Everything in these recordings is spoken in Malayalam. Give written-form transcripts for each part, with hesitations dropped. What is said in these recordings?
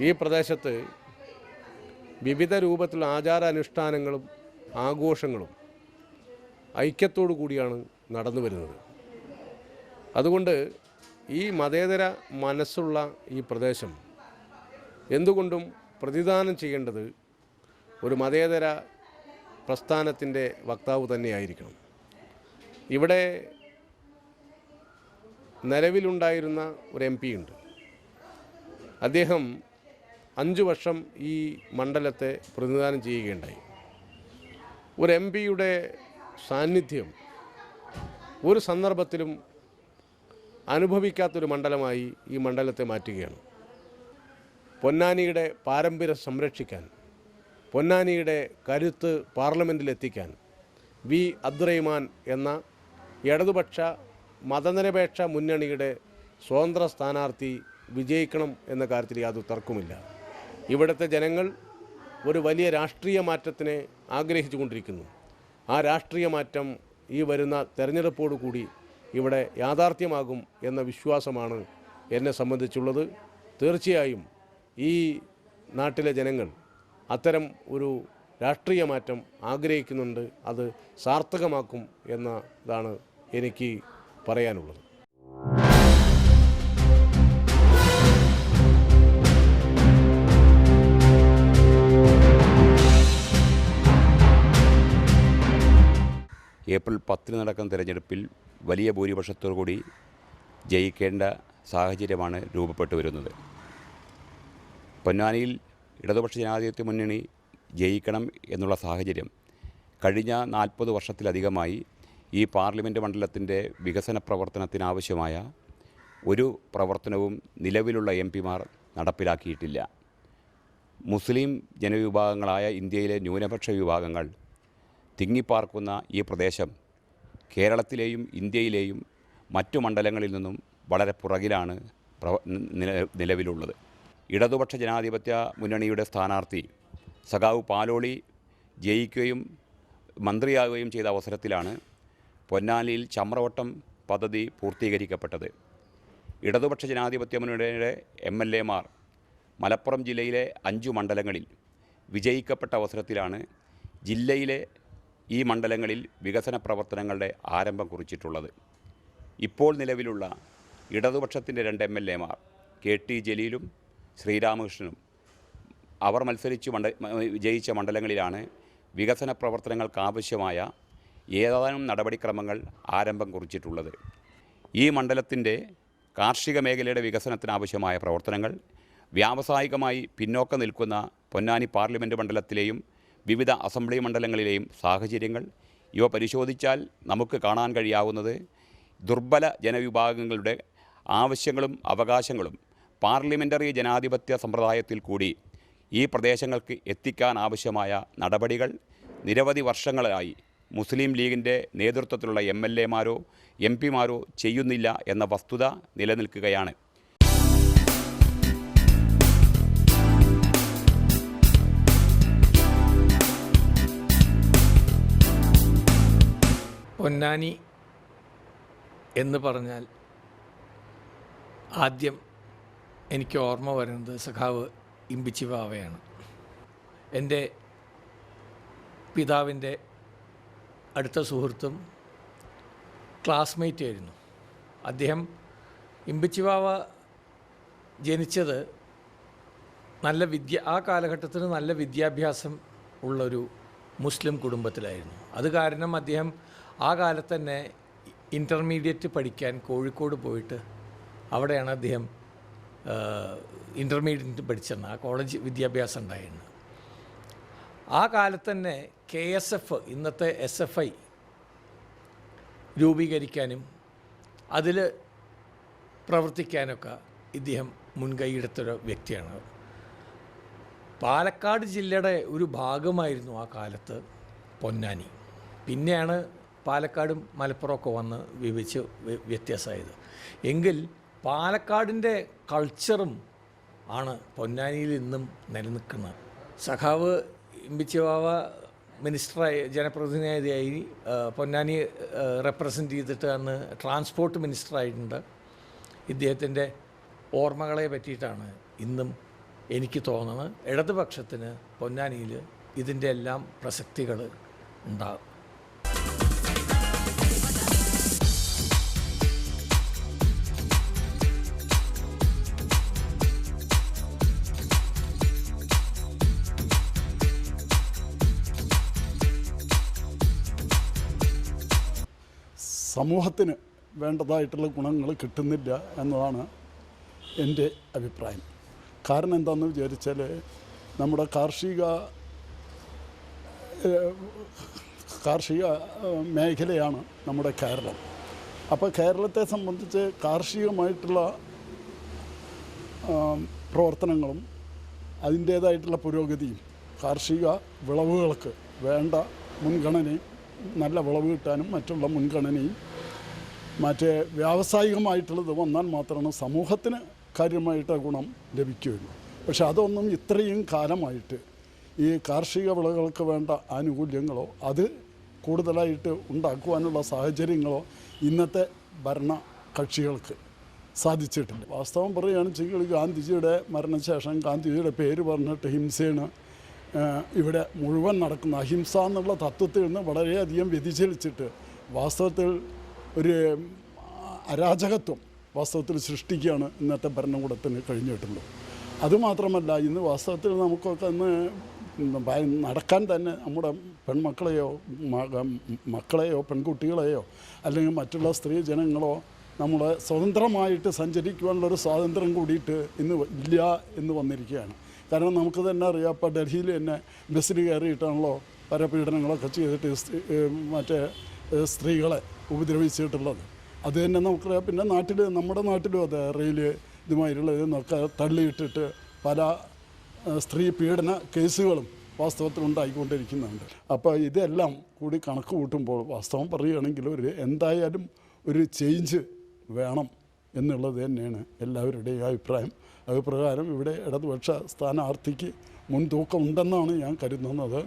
ഈ പ്രദേശത്ത് വിവിധ രൂപത്തിലുള്ള ആചാരാനുഷ്ഠാനങ്ങളും ആഘോഷങ്ങളും ഐക്യത്തോടു കൂടിയാണ് നടന്നു വരുന്നത്. അതുകൊണ്ട് ഈ മതേതര മനസ്സുള്ള ഈ പ്രദേശം എന്തുകൊണ്ടും പ്രതിദാനം ചെയ്യേണ്ടത് ഒരു മതേതര പ്രസ്ഥാനത്തിൻ്റെ വക്താവ് തന്നെയായിരിക്കണം. ഇവിടെ നിലവിലുണ്ടായിരുന്ന ഒരു MP ഉണ്ട്. അദ്ദേഹം 5 വർഷം ഈ മണ്ഡലത്തെ പ്രതിനിധാനം ചെയ്യുകയുണ്ടായി. ഒരു MP-യുടെ സാന്നിധ്യം ഒരു സന്ദർഭത്തിലും അനുഭവിക്കാത്തൊരു മണ്ഡലമായി ഈ മണ്ഡലത്തെ മാറ്റുകയാണ്. പൊന്നാനിയുടെ പാരമ്പര്യം സംരക്ഷിക്കാൻ, പൊന്നാനിയുടെ കരുത്ത് പാർലമെൻറ്റിലെത്തിക്കാൻ വി അബ്ദുറഹിമാൻ എന്ന ഇടതുപക്ഷ മതനിരപേക്ഷ മുന്നണിയുടെ സ്വതന്ത്ര സ്ഥാനാർത്ഥി വിജയിക്കണം എന്ന കാര്യത്തിൽ യാതൊരു തർക്കവുമില്ല. ഇവിടുത്തെ ജനങ്ങൾ ഒരു വലിയ രാഷ്ട്രീയ മാറ്റത്തിനെ ആഗ്രഹിച്ചു കൊണ്ടിരിക്കുന്നു. ആ രാഷ്ട്രീയ മാറ്റം ഈ വരുന്ന തെരഞ്ഞെടുപ്പോടു കൂടി ഇവിടെ യാഥാർത്ഥ്യമാകും എന്ന വിശ്വാസമാണ് എന്നെ സംബന്ധിച്ചുള്ളത്. തീർച്ചയായും ഈ നാട്ടിലെ ജനങ്ങൾ അത്തരം ഒരു രാഷ്ട്രീയ മാറ്റം ആഗ്രഹിക്കുന്നുണ്ട്. അത് സാർത്ഥകമാക്കും എന്നതാണ് എനിക്ക് പറയാനുള്ളത്. ഏപ്രിൽ 10 നടക്കുന്ന തെരഞ്ഞെടുപ്പിൽ വലിയ ഭൂരിപക്ഷത്തോടുകൂടി ജയിക്കേണ്ട സാഹചര്യമാണ് രൂപപ്പെട്ടു വരുന്നത്. പൊന്നാനിയിൽ ഇടതുപക്ഷ ജനാധിപത്യ മുന്നണി ജയിക്കണം എന്നുള്ള സാഹചര്യം കഴിഞ്ഞ 40 വർഷത്തിലധികമായി ഈ പാർലമെൻറ്റ് മണ്ഡലത്തിൻ്റെ വികസന പ്രവർത്തനത്തിനാവശ്യമായ ഒരു പ്രവർത്തനവും നിലവിലുള്ള MP-മാർ നടപ്പിലാക്കിയിട്ടില്ല. മുസ്ലിം ജനവിഭാഗങ്ങളായ ഇന്ത്യയിലെ ന്യൂനപക്ഷ വിഭാഗങ്ങൾ തിങ്ങിപ്പാർക്കുന്ന ഈ പ്രദേശം കേരളത്തിലെയും ഇന്ത്യയിലെയും മറ്റു മണ്ഡലങ്ങളിൽ നിന്നും വളരെ പുറകിലാണ് നിലവിലുള്ളത്. ഇടതുപക്ഷ ജനാധിപത്യ മുന്നണിയുടെ സ്ഥാനാർത്ഥി സഖാവ് പാലോളി ജയിക്കുകയും മന്ത്രിയാകുകയും ചെയ്ത അവസരത്തിലാണ് പൊന്നാനിയിൽ ചമ്രവട്ടം പദ്ധതി പൂർത്തീകരിക്കപ്പെട്ടത്. ഇടതുപക്ഷ ജനാധിപത്യ മുന്നണിയുടെ MLA-മാർ മലപ്പുറം ജില്ലയിലെ 5 മണ്ഡലങ്ങളിൽ വിജയിക്കപ്പെട്ട അവസരത്തിലാണ് ജില്ലയിലെ ഈ മണ്ഡലങ്ങളിൽ വികസന പ്രവർത്തനങ്ങളുടെ ആരംഭം കുറിച്ചിട്ടുള്ളത്. ഇപ്പോൾ നിലവിലുള്ള ഇടതുപക്ഷത്തിൻ്റെ 2 MLA-മാർ KT ജലീലും ശ്രീരാമകൃഷ്ണനും അവർ മത്സരിച്ച് വിജയിച്ച മണ്ഡലങ്ങളിലാണ് വികസന പ്രവർത്തനങ്ങൾക്കാവശ്യമായ ഏതാനും നടപടിക്രമങ്ങൾ ആരംഭം കുറിച്ചിട്ടുള്ളത്. ഈ മണ്ഡലത്തിൻ്റെ കാർഷിക മേഖലയുടെ വികസനത്തിനാവശ്യമായ പ്രവർത്തനങ്ങൾ, വ്യാവസായികമായി പിന്നോക്കം നിൽക്കുന്ന പൊന്നാനി പാർലമെൻറ്റ് മണ്ഡലത്തിലെയും വിവിധ അസംബ്ലി മണ്ഡലങ്ങളിലെയും സാഹചര്യങ്ങൾ ഇവ പരിശോധിച്ചാൽ നമുക്ക് കാണാൻ കഴിയാവുന്നത് ദുർബല ജനവിഭാഗങ്ങളുടെ ആവശ്യങ്ങളും അവകാശങ്ങളും പാർലമെൻ്ററി ജനാധിപത്യ സമ്പ്രദായത്തിൽ കൂടി ഈ പ്രദേശങ്ങൾക്ക് എത്തിക്കാൻ ആവശ്യമായ നടപടികൾ നിരവധി വർഷങ്ങളായി മുസ്ലിം ലീഗിൻ്റെ നേതൃത്വത്തിലുള്ള MLA-മാരോ MP-മാരോ ചെയ്യുന്നില്ല എന്ന വസ്തുത നിലനിൽക്കുകയാണ്. പൊന്നാനി എന്ന് പറഞ്ഞാൽ ആദ്യം എനിക്ക് ഓർമ്മ വരുന്നത് സഖാവ് ഇമ്പിച്ചി വാവയാണ്. എൻ്റെ പിതാവിൻ്റെ അടുത്ത സുഹൃത്തും ക്ലാസ്മേറ്റ് ആയിരുന്നു അദ്ദേഹം. ഇമ്പിച്ചി വാവ ജനിച്ചത് ആ കാലഘട്ടത്തിന് നല്ല വിദ്യാഭ്യാസം ഉള്ളൊരു മുസ്ലിം കുടുംബത്തിലായിരുന്നു. അത് കാരണം അദ്ദേഹം ആ കാലത്ത് തന്നെ ഇൻ്റർമീഡിയറ്റ് പഠിക്കാൻ കോഴിക്കോട് പോയിട്ട് അവിടെയാണ് അദ്ദേഹം ഇൻ്റർമീഡിയറ്റ് പഠിച്ചത്. ആ കോളേജ് വിദ്യാഭ്യാസം ഉണ്ടായിരുന്നു. ആ കാലത്ത് തന്നെ KSF ഇന്നത്തെ SFI രൂപീകരിക്കാനും അതിൽ പ്രവർത്തിക്കാനൊക്കെ ഇദ്ദേഹം മുൻകൈയെടുത്തൊരു വ്യക്തിയാണ്. പാലക്കാട് ജില്ലയുടെ ഒരു ഭാഗമായിരുന്നു ആ കാലത്ത് പൊന്നാനി. പിന്നെയാണ് പാലക്കാടും മലപ്പുറമൊക്കെ വന്ന് വിഭജിച്ച് വ്യത്യാസമായത്. എങ്കിൽ പാലക്കാടിൻ്റെ കൾച്ചറും ആണ് പൊന്നാനിയിൽ ഇന്നും നിലനിൽക്കുന്നത്. സഖാവ് ഇമ്പിച്ചി വാവ മിനിസ്റ്ററായി ജനപ്രതിനിധിയായി പൊന്നാനി റെപ്രസെൻ്റ് ചെയ്തിട്ട് അന്ന് ട്രാൻസ്പോർട്ട് മിനിസ്റ്ററായിട്ടുണ്ട്. ഇദ്ദേഹത്തിൻ്റെ ഓർമ്മകളെ പറ്റിയിട്ടാണ് ഇന്നും എനിക്ക് തോന്നുന്നത് ഇടതുപക്ഷത്തിന് പൊന്നാനിയിൽ ഇതിൻ്റെ എല്ലാം പ്രസക്തികൾ ഉണ്ടാകും. സമൂഹത്തിന് വേണ്ടതായിട്ടുള്ള ഗുണങ്ങൾ കിട്ടുന്നില്ല എന്നതാണ് എൻ്റെ അഭിപ്രായം. കാരണം എന്താണെന്ന് വിചാരിച്ചാൽ നമ്മുടെ കാർഷിക മേഖലയാണ് നമ്മുടെ കേരളം. അപ്പോൾ കേരളത്തെ സംബന്ധിച്ച് കാർഷികമായിട്ടുള്ള പ്രവർത്തനങ്ങളും അതിൻ്റേതായിട്ടുള്ള പുരോഗതിയും കാർഷിക വിളവുകൾക്ക് വേണ്ട മുൻഗണനയും നല്ല വിളവ് കിട്ടാനും മറ്റുള്ള മുൻഗണനയും മറ്റേ വ്യാവസായികമായിട്ടുള്ളത് വന്നാൽ മാത്രമാണ് സമൂഹത്തിന് കാര്യമായിട്ട് ഗുണം ലഭിക്കുകയുള്ളൂ. പക്ഷെ അതൊന്നും ഇത്രയും കാലമായിട്ട് ഈ കാർഷിക വിളകൾക്ക് വേണ്ട ആനുകൂല്യങ്ങളോ അത് കൂടുതലായിട്ട് ഉണ്ടാക്കുവാനുള്ള സാഹചര്യങ്ങളോ ഇന്നത്തെ ഭരണ കക്ഷികൾക്ക് സാധിച്ചിട്ടില്ല. വാസ്തവം പറയുകയാണെന്ന് ഗാന്ധിജിയുടെ മരണശേഷം ഗാന്ധിജിയുടെ പേര് പറഞ്ഞിട്ട് ഹിംസയാണ് ഇവിടെ മുഴുവൻ നടക്കുന്ന. അഹിംസ എന്നുള്ള തത്വത്തിൽ നിന്ന് വളരെയധികം വ്യതിചലിച്ചിട്ട് വാസ്തവത്തിൽ ഒരു അരാജകത്വം വാസ്തവത്തിൽ സൃഷ്ടിക്കുകയാണ് ഇന്നത്തെ ഭരണകൂടത്തിന് കഴിഞ്ഞിട്ടുള്ളത്. അതുമാത്രമല്ല, ഇന്ന് വാസ്തവത്തിൽ നമുക്കൊക്കെ ഇന്ന് നടക്കാൻ തന്നെ നമ്മുടെ മക്കളെയോ പെൺകുട്ടികളെയോ അല്ലെങ്കിൽ മറ്റുള്ള സ്ത്രീ ജനങ്ങളോ നമ്മളെ സ്വതന്ത്രമായിട്ട് സഞ്ചരിക്കുവാനുള്ളൊരു സ്വാതന്ത്ര്യം കൂടിയിട്ട് ഇന്ന് ഇല്ല എന്ന് വന്നിരിക്കുകയാണ്. കാരണം നമുക്ക് തന്നെ അറിയാം, ഇപ്പോൾ ഡൽഹിയിൽ തന്നെ ബസ്സിൽ കയറിയിട്ടാണല്ലോ പരപീഡനങ്ങളൊക്കെ ചെയ്തിട്ട് മറ്റേ സ്ത്രീകളെ ഉപദ്രവിച്ചിട്ടുള്ളത്. അത് തന്നെ നമുക്കറിയാം. പിന്നെ നമ്മുടെ നാട്ടിലും അതെ, റെയിൽ ഇതുമാതിരിയുള്ള ഇതൊക്കെ തള്ളിയിട്ടിട്ട് പല സ്ത്രീ പീഡന കേസുകളും വാസ്തവത്തിൽ ഉണ്ടായിക്കൊണ്ടിരിക്കുന്നുണ്ട്. അപ്പോൾ ഇതെല്ലാം കൂടി കണക്ക് കൂട്ടുമ്പോൾ വാസ്തവം പറയുകയാണെങ്കിൽ എന്തായാലും ഒരു ചേഞ്ച് വേണം എന്നുള്ളത് തന്നെയാണ് എല്ലാവരുടെയും അഭിപ്രായം. അതുപ്രകാരം ഇവിടെ ഇടതുപക്ഷ സ്ഥാനാർത്ഥിക്ക് മുൻതൂക്കം ഉണ്ടെന്നാണ് ഞാൻ കരുതുന്നത്.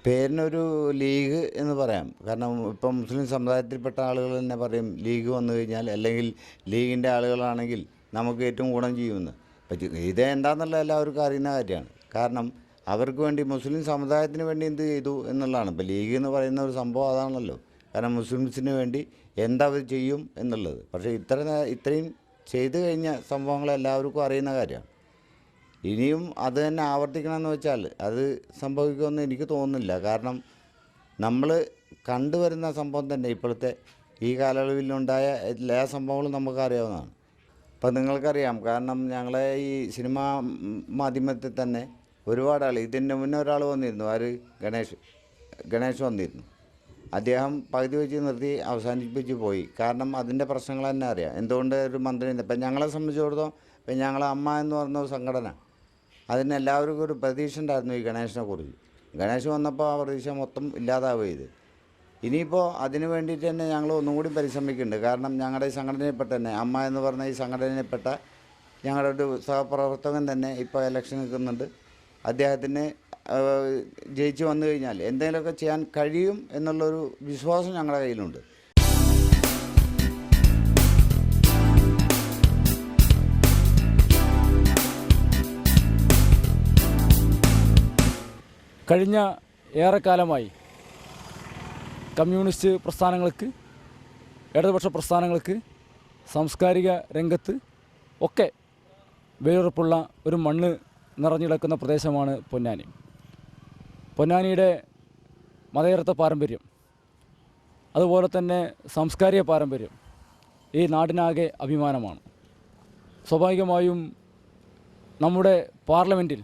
പേരിനൊരു ലീഗ് എന്ന് പറയാം. കാരണം ഇപ്പം മുസ്ലിം സമുദായത്തിൽപ്പെട്ട ആളുകൾ തന്നെ പറയും ലീഗ് വന്നു കഴിഞ്ഞാൽ, അല്ലെങ്കിൽ ലീഗിൻ്റെ ആളുകളാണെങ്കിൽ നമുക്ക് ഏറ്റവും ഗുണം ചെയ്യുമെന്ന്. ഇത് എന്താണെന്നുള്ള എല്ലാവർക്കും അറിയുന്ന കാര്യമാണ്. കാരണം അവർക്ക് വേണ്ടി മുസ്ലിം സമുദായത്തിന് വേണ്ടി എന്ത് ചെയ്തു എന്നുള്ളതാണ്. ഇപ്പോൾ ലീഗ് എന്ന് പറയുന്ന ഒരു സംഭവം അതാണല്ലോ. കാരണം മുസ്ലിംസിന് വേണ്ടി എന്താവർ ചെയ്യും എന്നുള്ളത്. പക്ഷേ ഇത്രയും ചെയ്തു കഴിഞ്ഞ സംഭവങ്ങൾ എല്ലാവർക്കും അറിയുന്ന കാര്യമാണ്. ഇനിയും അത് തന്നെ ആവർത്തിക്കണമെന്ന് വെച്ചാൽ അത് സംഭവിക്കുമെന്ന് എനിക്ക് തോന്നുന്നില്ല. കാരണം നമ്മൾ കണ്ടുവരുന്ന സംഭവം തന്നെ ഇപ്പോഴത്തെ ഈ കാലയളവിലുണ്ടായ എല്ലാ സംഭവങ്ങളും നമുക്കറിയാവുന്നതാണ്. ഇപ്പം നിങ്ങൾക്കറിയാം, കാരണം ഞങ്ങളെ ഈ സിനിമാ മാധ്യമത്തിൽ തന്നെ ഒരുപാട് ആൾ, ഇതിൻ്റെ മുന്നേ ഒരാൾ വന്നിരുന്നു, ഗണേഷ് വന്നിരുന്നു. അദ്ദേഹം പകുതി വെച്ച് നിർത്തി അവസാനിപ്പിച്ച് പോയി. കാരണം അതിൻ്റെ പ്രശ്നങ്ങൾ തന്നെ അറിയാം. എന്തുകൊണ്ട് ഒരു മന്ത്രി, ഇപ്പം ഞങ്ങളെ സംബന്ധിച്ചിടത്തോളം ഇപ്പം ഞങ്ങളെ അമ്മ എന്ന് പറഞ്ഞ ഒരു സംഘടന, അതിന് എല്ലാവർക്കും ഒരു പ്രതീക്ഷ ഉണ്ടായിരുന്നു ഈ ഗണേഷിനെ കുറിച്ച്. ഗണേഷ് വന്നപ്പോൾ ആ പ്രതീക്ഷ മൊത്തം ഇല്ലാതാവുകയത്. ഇനിയിപ്പോൾ അതിന് വേണ്ടിയിട്ട് തന്നെ ഞങ്ങൾ ഒന്നും കൂടി പരിശ്രമിക്കുന്നുണ്ട്. കാരണം ഞങ്ങളുടെ ഈ സംഘടനയിൽപ്പെട്ട തന്നെ അമ്മ എന്ന് പറഞ്ഞ ഈ സംഘടനയിൽപ്പെട്ട ഞങ്ങളുടെ ഒരു സഹപ്രവർത്തകൻ തന്നെ ഇപ്പോൾ ഇലക്ഷൻ നിൽക്കുന്നുണ്ട്. അദ്ദേഹത്തിന് ജയിച്ചു വന്നു കഴിഞ്ഞാൽ എന്തെങ്കിലുമൊക്കെ ചെയ്യാൻ കഴിയും എന്നുള്ളൊരു വിശ്വാസം ഞങ്ങളുടെ കയ്യിലുണ്ട്. കഴിഞ്ഞ ഏറെക്കാലമായി കമ്മ്യൂണിസ്റ്റ് പ്രസ്ഥാനങ്ങൾക്ക്, ഇടതുപക്ഷ പ്രസ്ഥാനങ്ങൾക്ക്, സാംസ്കാരിക രംഗത്ത് ഒക്കെ വേരുറപ്പുള്ള ഒരു മണ്ണ് നിറഞ്ഞിടക്കുന്ന പ്രദേശമാണ് പൊന്നാനി. പൊന്നാനിയുടെ മതേതരത്വ പാരമ്പര്യം, അതുപോലെ തന്നെ സാംസ്കാരിക പാരമ്പര്യം ഈ നാടിനാകെ അഭിമാനമാണ്. സ്വാഭാവികമായും നമ്മുടെ പാർലമെൻറ്റിൽ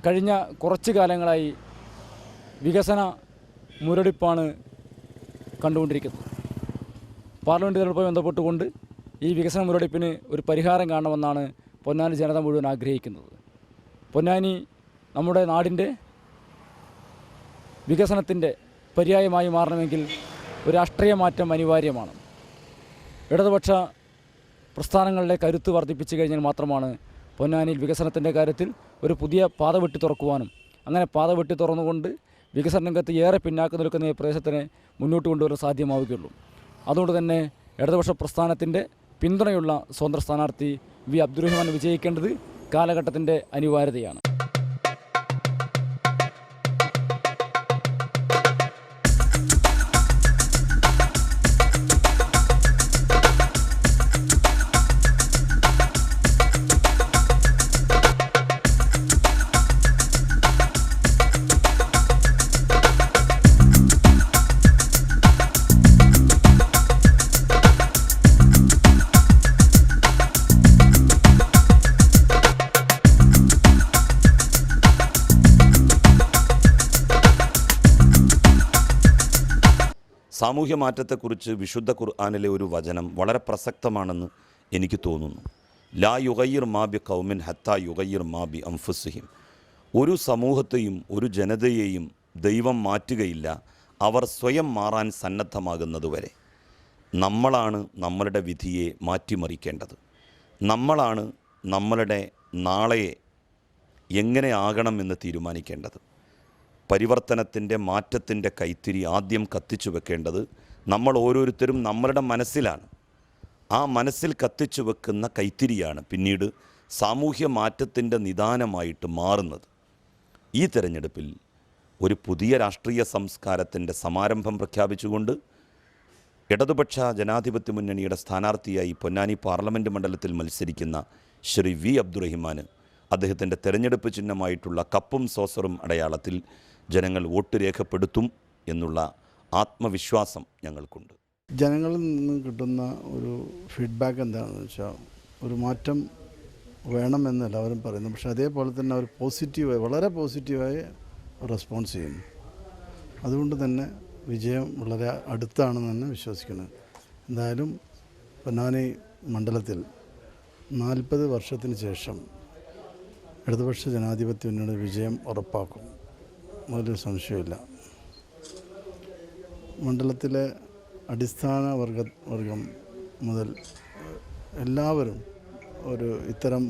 കഴിഞ്ഞ കുറച്ച് കാലങ്ങളായി വികസന മുരടിപ്പാണ് കണ്ടുകൊണ്ടിരിക്കുന്നത്. പാർലമെൻറ്റ് തെരഞ്ഞെടുപ്പുമായി ബന്ധപ്പെട്ടുകൊണ്ട് ഈ വികസന മുരടിപ്പിന് ഒരു പരിഹാരം കാണണമെന്നാണ് പൊന്നാനി ജനത മുഴുവൻ ആഗ്രഹിക്കുന്നത്. പൊന്നാനി നമ്മുടെ നാടിൻ്റെ വികസനത്തിൻ്റെ പര്യായമായി മാറണമെങ്കിൽ ഒരു രാഷ്ട്രീയ മാറ്റം അനിവാര്യമാണ്. ഇടതുപക്ഷ പ്രസ്ഥാനങ്ങളുടെ കരുത്ത് വർദ്ധിപ്പിച്ചു കഴിഞ്ഞാൽ മാത്രമാണ് പൊന്നാനിയിൽ വികസനത്തിൻ്റെ കാര്യത്തിൽ ഒരു പുതിയ പാത വെട്ടി തുറക്കുവാനും അങ്ങനെ പാത വെട്ടി തുറന്നുകൊണ്ട് വികസന രംഗത്ത് ഏറെ പിന്നാക്കം നിൽക്കുന്ന ഈ പ്രദേശത്തിനെ മുന്നോട്ട് കൊണ്ടുവരാൻ സാധ്യമാവുകയുള്ളൂ. അതുകൊണ്ട് തന്നെ ഇടതുപക്ഷ പ്രസ്ഥാനത്തിൻ്റെ പിന്തുണയുള്ള സ്വതന്ത്ര സ്ഥാനാർത്ഥി വി അബ്ദുറഹിമാൻ വിജയിക്കേണ്ടത് കാലഘട്ടത്തിൻ്റെ അനിവാര്യതയാണ്. സാമൂഹ്യ മാറ്റത്തെക്കുറിച്ച് വിശുദ്ധ ഖുർആനിലെ ഒരു വചനം വളരെ പ്രസക്തമാണെന്ന് എനിക്ക് തോന്നുന്നു. ലാ യുഗയ്യിർ മാബി ഖൗമിൻ ഹത്താ യുഗയ്യിർ മാബി അംഫുസിഹിം. ഒരു സമൂഹത്തെയും ഒരു ജനതയെയും ദൈവം മാറ്റുകയില്ല അവർ സ്വയം മാറാൻ സന്നദ്ധമാകുന്നതുവരെ. നമ്മളാണ് നമ്മളുടെ വിധിയെ മാറ്റിമറിക്കേണ്ടത്. നമ്മളാണ് നമ്മളുടെ നാളെ എങ്ങനെ ആകണമെന്ന് തീരുമാനിക്കേണ്ടത്. പരിവർത്തനത്തിൻ്റെ മാറ്റത്തിൻ്റെ കൈത്തിരി ആദ്യം കത്തിച്ചു വെക്കേണ്ടത് നമ്മൾ ഓരോരുത്തരും നമ്മളുടെ മനസ്സിലാണ്. ആ മനസ്സിൽ കത്തിച്ചു വെക്കുന്ന കൈത്തിരിയാണ് പിന്നീട് സാമൂഹ്യ മാറ്റത്തിൻ്റെ നിദാനമായിട്ട് മാറുന്നത്. ഈ തെരഞ്ഞെടുപ്പിൽ ഒരു പുതിയ രാഷ്ട്രീയ സംസ്കാരത്തിൻ്റെ സമാരംഭം പ്രഖ്യാപിച്ചുകൊണ്ട് ഇടതുപക്ഷ ജനാധിപത്യ മുന്നണിയുടെ സ്ഥാനാർത്ഥിയായി പൊന്നാനി പാർലമെൻറ്റ് മണ്ഡലത്തിൽ മത്സരിക്കുന്ന ശ്രീ വി അബ്ദുറഹിമാന് അദ്ദേഹത്തിൻ്റെ തെരഞ്ഞെടുപ്പ് ചിഹ്നമായിട്ടുള്ള കപ്പും സോസറും അടയാളത്തിൽ ജനങ്ങൾ വോട്ട് രേഖപ്പെടുത്തും എന്നുള്ള ആത്മവിശ്വാസം ഞങ്ങൾക്കുണ്ട്. ജനങ്ങളിൽ നിന്ന് കിട്ടുന്ന ഒരു ഫീഡ്ബാക്ക് എന്താണെന്ന് വെച്ചാൽ ഒരു മാറ്റം വേണമെന്ന് എല്ലാവരും പറയുന്നു. പക്ഷേ അതേപോലെ തന്നെ അവർ പോസിറ്റീവായി വളരെ പോസിറ്റീവായി റെസ്പോൺസ് ചെയ്യുന്നു. അതുകൊണ്ട് തന്നെ വിജയം വളരെ അടുത്താണെന്ന് തന്നെ വിശ്വസിക്കുന്നത്. എന്തായാലും പൊന്നാനി മണ്ഡലത്തിൽ 40 വർഷത്തിന് ശേഷം ഇടതുപക്ഷ ജനാധിപത്യ മുന്നണിയുടെ വിജയം ഉറപ്പാക്കും, ഒരു സംശയമില്ല. മണ്ഡലത്തിലെ അടിസ്ഥാന വർഗം മുതൽ എല്ലാവരും ഇത്തരം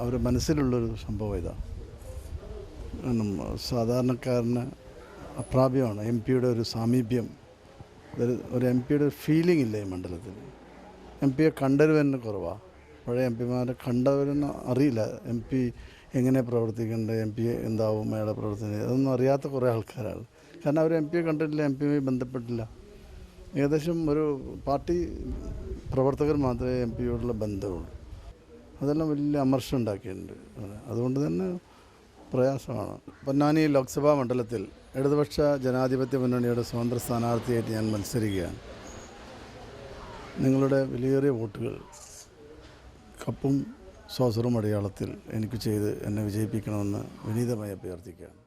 അവരുടെ മനസ്സിലുള്ളൊരു സംഭവം ഇതാണ്. കാരണം സാധാരണക്കാരന് അപ്രാപ്യമാണ് എം പിയുടെ ഒരു സാമീപ്യം. ഒരു എം പിയുടെ ഒരു ഫീലിംഗ് ഇല്ല ഈ മണ്ഡലത്തിൽ. എം പിയെ കണ്ടവരന്നെ കുറവാണ്. പഴയ എം പിമാരെ കണ്ടവരെന്ന് അറിയില്ല എം പി എങ്ങനെ പ്രവർത്തിക്കേണ്ടത്, എം പി എന്താവും അയാളുടെ പ്രവർത്തനം, അതൊന്നും അറിയാത്ത കുറേ ആൾക്കാരാണ്. കാരണം അവർ എം പിയെ കണ്ടിട്ടില്ല, എം പിയുമായി ബന്ധപ്പെട്ടില്ല. ഏകദേശം ഒരു പാർട്ടി പ്രവർത്തകർ മാത്രമേ എം പിയോടുള്ള ബന്ധമുള്ളൂ. അതെല്ലാം വലിയ അമർഷം ഉണ്ടാക്കിയിട്ടുണ്ട്. അതുകൊണ്ട് തന്നെ പ്രയാസമാണ്. പൊന്നാനി ലോക്സഭാ മണ്ഡലത്തിൽ ഇടതുപക്ഷ ജനാധിപത്യ മുന്നണിയുടെ സ്വതന്ത്ര സ്ഥാനാർത്ഥിയായിട്ട് ഞാൻ മത്സരിക്കുകയാണ്. നിങ്ങളുടെ വിലയേറിയ വോട്ടുകൾ കപ്പും സോസറും അടയാളത്തിൽ എനിക്ക് ചെയ്ത് എന്നെ വിജയിപ്പിക്കണമെന്ന് വിനീതമായി അഭ്യർത്ഥിക്കുകയാണ്.